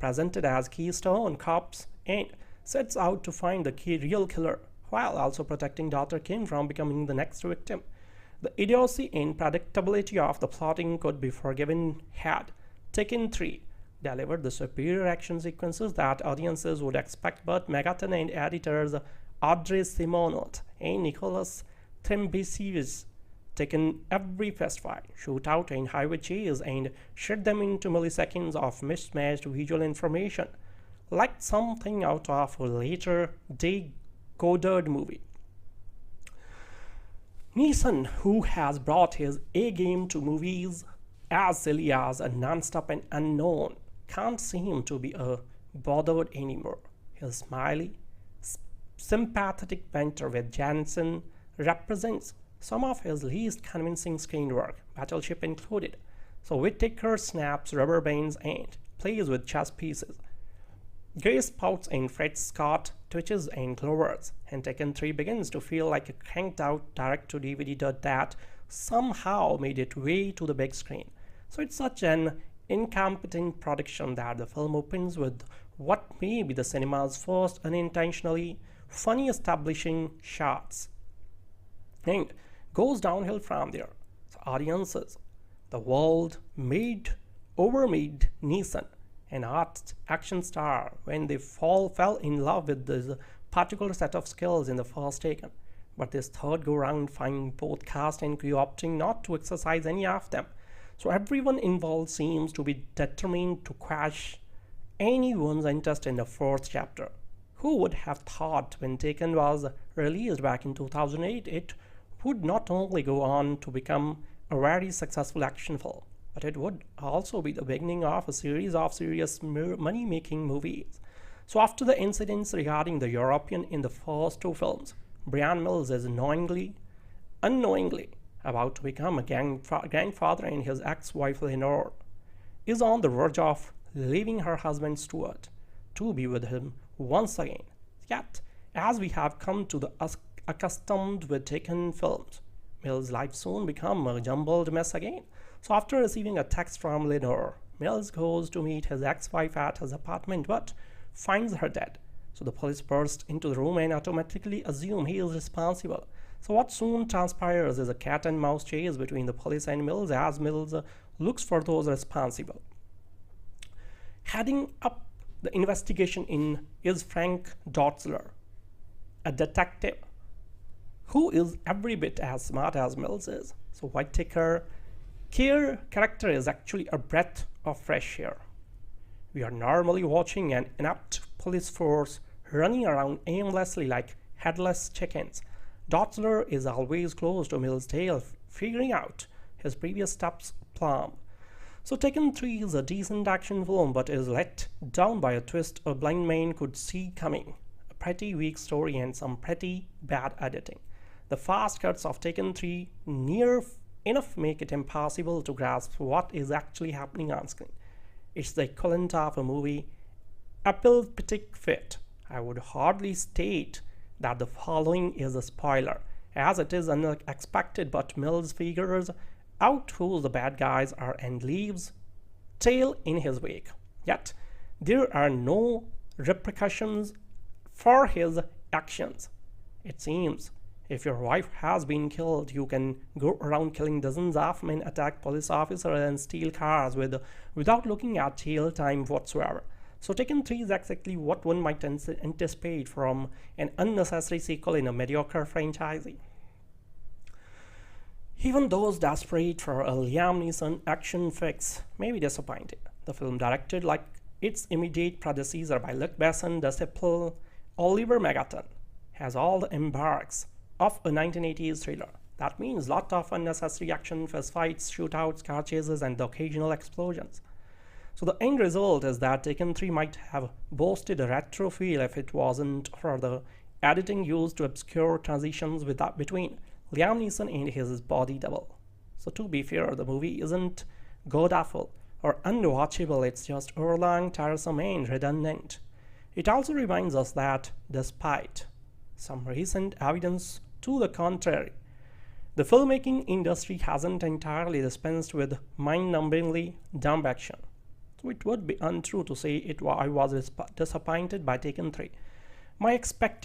presented as Keystone Cops, and sets out to find the real killer, while also protecting Dr. Kim from becoming the next victim. The idiocy and predictability of the plotting could be forgiven had Taken 3 delivered the superior action sequences that audiences would expect, but Megaton and editors Audrey Simonot and Nicholas Thembisius taken every fast fight, shootout, and highway chase and shot them into milliseconds of mismatched visual information, like something out of a later day Goddard movie. Neeson, who has brought his A game to movies as silly as a non-stop and unknown, can't seem to be bothered anymore. His smiley, sympathetic banter with Jansen represents some of his least convincing screen work, Battleship included. So Whittaker snaps rubber bands and plays with chess pieces. Grace pouts and Fred Scott twitches and glowers, and Taken 3 begins to feel like a cranked out direct-to-DVD dud that somehow made its way to the big screen. So it's such an incompetent production that the film opens with what may be the cinema's first unintentionally funny establishing shots, and goes downhill from there. So audiences, the world overmade Neeson an art action star when they fell in love with this particular set of skills in the first Taken. But this third go round find both cast and crew opting not to exercise any of them. So everyone involved seems to be determined to quash anyone's interest in the fourth chapter. Who would have thought when Taken was released back in 2008 it would not only go on to become a very successful action film, but it would also be the beginning of a series of serious money-making movies. So after the incidents regarding the European in the first two films, Bryan Mills is unknowingly about to become a grandfather, and his ex-wife Lenore is on the verge of leaving her husband Stuart to be with him once again. Yet, as we have come to the accustomed with Taken films, Mills' life soon becomes a jumbled mess again. So after receiving a text from Lenore, Mills goes to meet his ex-wife at his apartment but finds her dead. So the police burst into the room and automatically assume he is responsible. So what soon transpires is a cat and mouse chase between the police and Mills as Mills looks for those responsible. Heading up the investigation is Frank Dotzler, a detective who is every bit as smart as Mills is. So Whittaker character is actually a breath of fresh air. We are normally watching an inept police force running around aimlessly like headless chickens. Dotzler is always close to Mills' tail, figuring out his previous steps plumb. So Taken 3 is a decent action film but is let down by a twist a blind man could see coming, a pretty weak story and some pretty bad editing. The fast cuts of Taken 3 near enough make it impossible to grasp what is actually happening on screen. It's the equivalent of a movie epileptic fit. I would hardly state that the following is a spoiler, as it is unexpected, but Mills figures out who the bad guys are and leaves tail in his wake. Yet, there are no repercussions for his actions. It seems if your wife has been killed, you can go around killing dozens of men, attack police officers, and steal cars without looking at jail time whatsoever. So Taken 3 is exactly what one might anticipate from an unnecessary sequel in a mediocre franchise. Even those desperate for a Liam Neeson action fix may be disappointed. The film, directed like its immediate predecessor by Luc Besson, disciple Oliver Megaton, has all the embarks of a 1980s thriller. That means lot of unnecessary action, fist fights, shootouts, car chases, and the occasional explosions. So the end result is that Taken 3 might have boasted a retro feel if it wasn't for the editing used to obscure transitions between Liam Neeson and his body double. So to be fair, the movie isn't god-awful or unwatchable, it's just overlong, tiresome, and redundant. It also reminds us that despite some recent evidence to the contrary, the filmmaking industry hasn't entirely dispensed with mind-numbingly dumb action. It would be untrue to say I was disappointed by Taken 3. My expectations